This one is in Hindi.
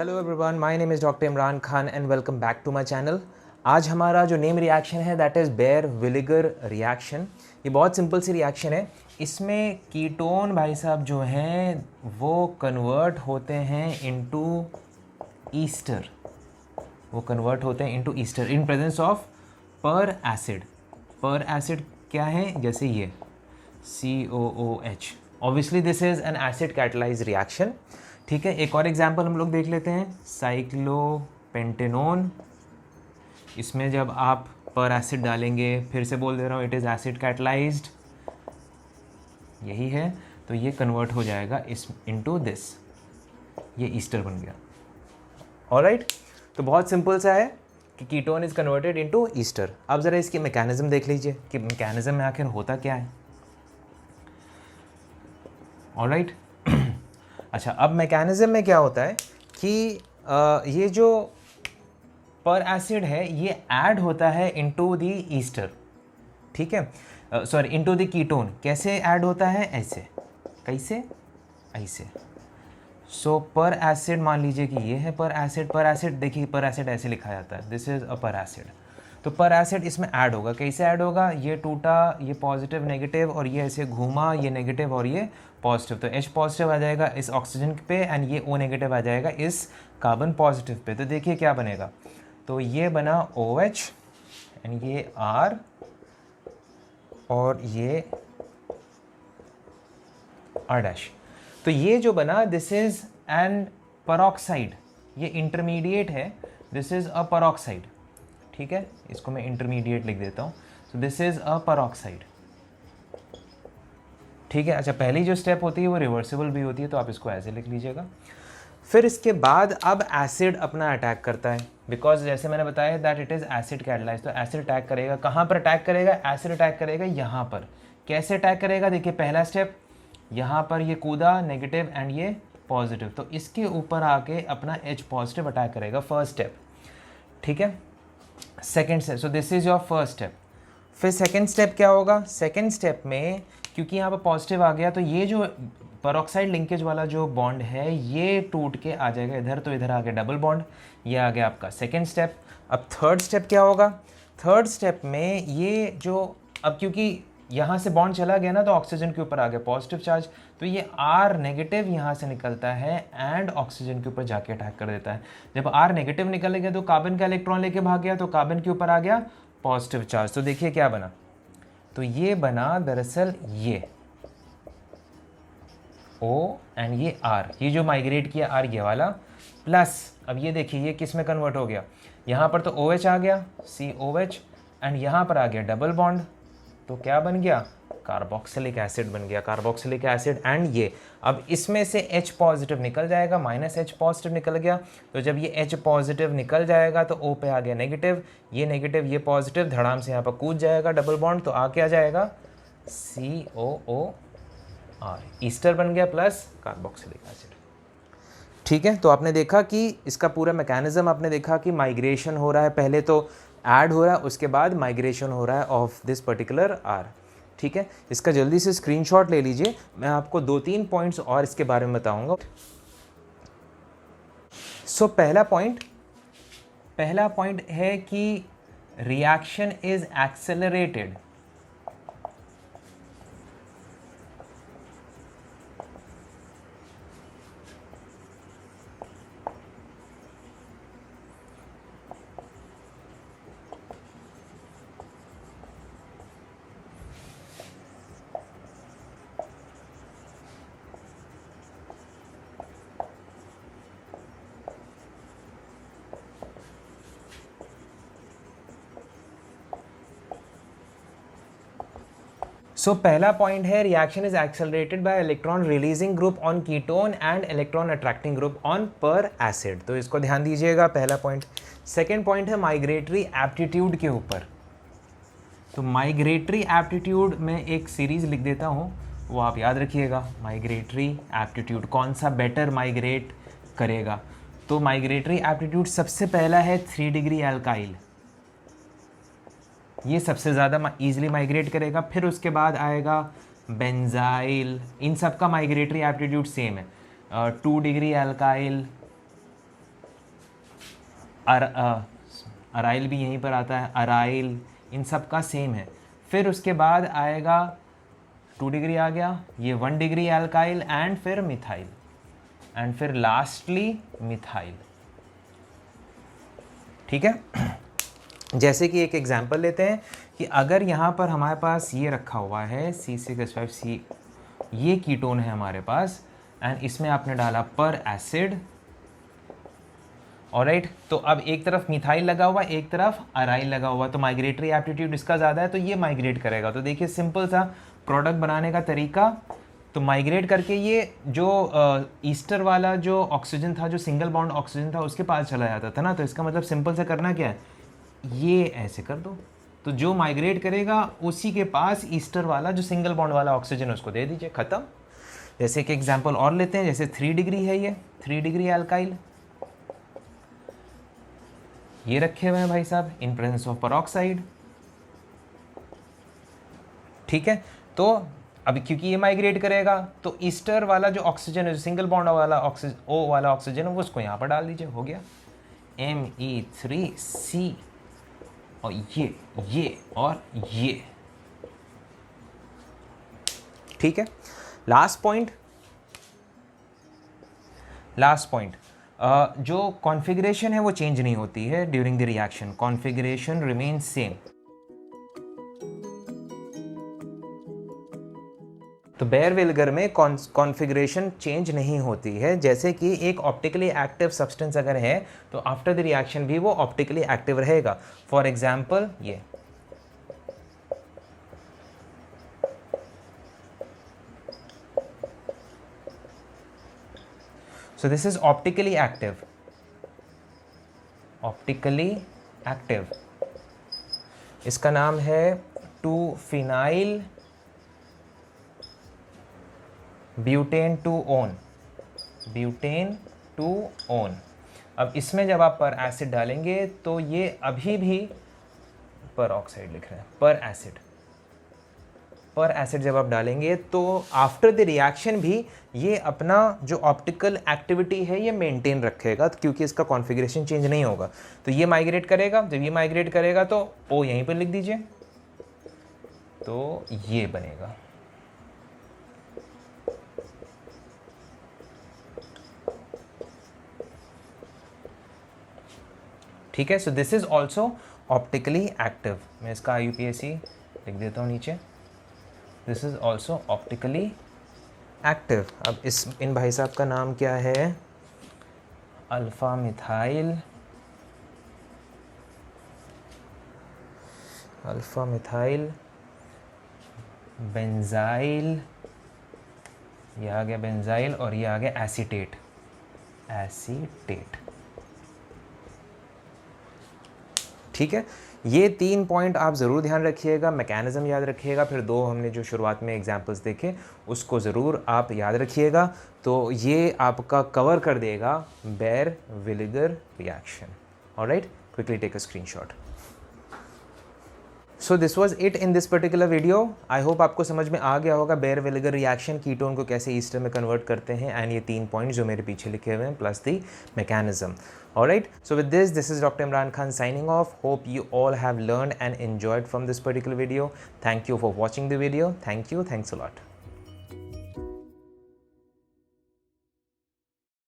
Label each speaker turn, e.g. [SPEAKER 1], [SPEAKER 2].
[SPEAKER 1] Hello everyone, my name is doctor Imran Khan and welcome back to my channel. आज हमारा जो नेम रिएक्शन है दैट इज़ बेयर विनेगर रिएक्शन। ये बहुत सिंपल सी रिएक्शन है। इसमें कीटोन भाई साहब जो हैं वो कन्वर्ट होते हैं इनटू ईस्टर। वो कन्वर्ट होते हैं into Easter in presence of पर एसिड। पर एसिड क्या है? जैसे ये COOH। Obviously this is an acid catalyse reaction. ठीक है, एक और एग्जांपल हम लोग देख लेते हैं, साइक्लोपेंटेनोन। इसमें जब आप पर एसिड डालेंगे, फिर से बोल दे रहा हूँ, इट इज़ एसिड कैटलाइज्ड, यही है, तो ये कन्वर्ट हो जाएगा इस इनटू दिस, ये ईस्टर बन गया। ऑलराइट, तो बहुत सिंपल सा है कि ketone is converted into Easter. अब ज़रा इसकी मैकेनिज्म देख लीजिए कि मैकेनिज्म में आखिर होता क्या है। ऑलराइट अच्छा, अब मैकेनिज्म में क्या होता है कि ये जो पर एसिड है ये ऐड होता है इनटू द ईस्टर। ठीक है, सॉरी, इनटू द कीटोन। कैसे ऐड होता है? ऐसे। कैसे? ऐसे। सो पर एसिड, मान लीजिए कि ये है पर एसिड देखिए, पर एसिड ऐसे लिखा जाता है, दिस इज़ अ पर एसिड। तो पर एसिड इसमें ऐड होगा। कैसे ऐड होगा? ये टूटा, ये पॉजिटिव नेगेटिव, और ये ऐसे घूमा, ये नेगेटिव और ये पॉजिटिव, तो H पॉजिटिव आ जाएगा इस ऑक्सीजन पे एंड ये O नेगेटिव आ जाएगा इस कार्बन पॉजिटिव पे। तो देखिए क्या बनेगा, तो ये बना OH एंड ये R और ये R'। तो ये जो बना दिस इज एन परऑक्साइड, ये इंटरमीडिएट है, दिस इज अ परऑक्साइड। ठीक है, इसको मैं इंटरमीडिएट लिख देता हूँ। So this is a peroxide. ठीक है, अच्छा, पहली जो स्टेप होती है वो रिवर्सिबल भी होती है, तो आप इसको ऐसे लिख लीजिएगा। फिर इसके बाद अब एसिड अपना अटैक करता है, बिकॉज जैसे मैंने बताया that it is acid catalyse. तो एसिड अटैक करेगा, कहाँ पर अटैक करेगा? एसिड अटैक करेगा यहाँ पर। कैसे अटैक करेगा? देखिए, पहला स्टेप यहाँ पर ये कूदा नेगेटिव एंड ये पॉजिटिव, तो इसके ऊपर आके अपना H पॉजिटिव अटैक करेगा, फर्स्ट स्टेप। ठीक है, second step, so this is your first step. फिर सेकेंड स्टेप क्या होगा? सेकेंड स्टेप में क्योंकि यहाँ पर पॉजिटिव आ गया, तो ये जो परऑक्साइड लिंकेज वाला जो बॉन्ड है ये टूट के आ जाएगा इधर, तो इधर आ गया डबल बॉन्ड, ये आ गया आपका सेकेंड स्टेप। अब थर्ड स्टेप क्या होगा? थर्ड स्टेप में ये जो, अब क्योंकि यहाँ से बॉन्ड चला गया ना, तो ऑक्सीजन के ऊपर आ गया पॉजिटिव चार्ज, तो ये R नेगेटिव यहाँ से निकलता है एंड ऑक्सीजन के ऊपर जाके अटैक कर देता है। जब R नेगेटिव निकल गया तो कार्बन का इलेक्ट्रॉन लेके भाग गया, तो कार्बन के ऊपर आ गया पॉजिटिव चार्ज। तो देखिए क्या बना, तो ये बना दरअसल ये O एंड ये R, ये जो माइग्रेट किया R ये वाला, प्लस अब ये देखिए ये किस में कन्वर्ट हो गया, यहाँ पर तो OH आ गया COH एंड यहाँ पर आ गया डबल बॉन्ड, तो क्या बन गया? कार्बोक्सिलिक एसिड बन गया, कार्बोक्सिलिक एसिड। एंड ये अब इसमें से H पॉजिटिव निकल जाएगा, माइनस H पॉजिटिव निकल गया, तो जब ये H पॉजिटिव निकल जाएगा तो O पे आ गया नेगेटिव, ये पॉजिटिव धड़ाम से यहाँ पर कूद जाएगा डबल बॉन्ड, तो आ क्या जाएगा? COOR, ईस्टर बन गया प्लस कार्बोक्सिलिक एसिड। ठीक है, तो आपने देखा कि इसका पूरा मैकेनिज्म आपने देखा कि माइग्रेशन हो रहा है, पहले तो ऐड हो रहा है, उसके बाद माइग्रेशन हो रहा है ऑफ दिस पर्टिकुलर R। ठीक है, इसका जल्दी से स्क्रीनशॉट ले लीजिए, मैं आपको 2-3 पॉइंट्स और इसके बारे में बताऊंगा। सो पहला पॉइंट है कि रिएक्शन इज एक्सेलरेटेड। सो पहला पॉइंट है reaction is accelerated bye electron releasing group on ketone and electron attracting group on पर एसिड, तो इसको ध्यान दीजिएगा, पहला पॉइंट। सेकेंड पॉइंट है माइग्रेटरी एप्टीट्यूड के ऊपर। तो माइग्रेटरी एप्टीट्यूड में एक सीरीज लिख देता हूँ, वो आप याद रखिएगा। माइग्रेटरी एप्टीट्यूड, कौन सा बेटर माइग्रेट करेगा? तो माइग्रेटरी एप्टीट्यूड सबसे पहला है 3 डिग्री एल्काइल, ये सबसे ज़्यादा ईजिली माइग्रेट करेगा। फिर उसके बाद आएगा बेंजाइल, इन सब का माइग्रेटरी एप्टीट्यूड सेम है। 2 डिग्री एल्काइल, अराइल भी यहीं पर आता है, अराइल, इन सब का सेम है। फिर उसके बाद आएगा 2 डिग्री आ गया, ये 1 डिग्री एल्काइल एंड फिर मिथाइल एंड फिर लास्टली मिथाइल। ठीक है। जैसे कि एक एग्जांपल लेते हैं कि अगर यहाँ पर हमारे पास ये रखा हुआ है C6H5C, ये कीटोन है हमारे पास एंड इसमें आपने डाला पर एसिड, ऑलराइट। तो अब एक तरफ मिथाइल लगा हुआ, एक तरफ अराइल लगा हुआ, तो माइग्रेटरी एप्टीट्यूड इसका ज़्यादा है तो ये माइग्रेट करेगा। तो देखिए सिंपल सा प्रोडक्ट बनाने का तरीका, तो माइग्रेट करके ये जो ईस्टर वाला जो ऑक्सीजन था, जो सिंगल बॉन्ड ऑक्सीजन था, उसके पास चला जाता था ना। तो इसका मतलब सिंपल से करना क्या है, ये ऐसे कर दो, तो जो माइग्रेट करेगा उसी के पास ईस्टर वाला जो सिंगल बॉन्ड वाला ऑक्सीजन उसको दे दीजिए, ख़त्म। जैसे कि एग्जांपल और लेते हैं, जैसे 3 डिग्री है, ये 3 डिग्री एल्काइल, ये रखे हुए हैं भाई साहब इन प्रेजेंस ऑफ परऑक्साइड। ठीक है। तो अब क्योंकि ये माइग्रेट करेगा तो ईस्टर वाला जो ऑक्सीजन है, जो सिंगल बॉन्ड वाला ऑक्सीजन, ओ वाला ऑक्सीजन है, वो उसको यहाँ पर डाल दीजिए, हो गया Me3C, और ये और ये। ठीक है। लास्ट पॉइंट जो कॉन्फ़िगरेशन है वो चेंज नहीं होती है during the reaction, configuration remains same. तो बेयर विनेगर में कॉन्फ़िगरेशन चेंज नहीं होती है। जैसे कि एक ऑप्टिकली एक्टिव सब्सटेंस अगर है तो आफ्टर द रिएक्शन भी वो ऑप्टिकली एक्टिव रहेगा। फॉर एग्जांपल ये, so this is optically active, इसका नाम है 2-phenyl ब्यूटेन 2-on। अब इसमें जब आप पर एसिड डालेंगे तो ये अभी भी पर ऑक्साइड लिख रहे हैं, पर एसिड जब आप डालेंगे तो आफ्टर द रिएक्शन भी ये अपना जो ऑप्टिकल एक्टिविटी है ये मेंटेन रखेगा, क्योंकि इसका कॉन्फ़िगरेशन चेंज नहीं होगा। तो ये माइग्रेट करेगा, जब ये माइग्रेट करेगा तो ओ यहीं पर लिख दीजिए, तो ये बनेगा। ठीक है। So this is also optically active. मैं इसका IUPAC लिख देता हूँ नीचे, this is also optically active. अब इन भाई साहब का नाम क्या है, अल्फा मिथाइल बेंजाइल, ये आ गया बेंजाइल और ये आ गया एसीटेट। ठीक है। ये 3 पॉइंट आप ज़रूर ध्यान रखिएगा, मैकेनिज़्म याद रखिएगा, फिर 2 हमने जो शुरुआत में एग्जांपल्स देखे उसको ज़रूर आप याद रखिएगा। तो ये आपका कवर कर देगा बेयर विनेगर reaction. Alright, quickly take a screenshot. So this was it in this particular video. I hope आपको समझ में आ गया होगा बेयर विनेगर रिएक्शन, कीटोन को कैसे ईस्टर में कन्वर्ट करते हैं, एंड ये 3 पॉइंट जो मेरे पीछे लिखे हुए हैं plus the mechanism. Alright, so with this is Dr. Imran Khan signing off. Hope you all have learned and enjoyed from this particular video. Thank you for watching the video. Thank you. Thanks a lot.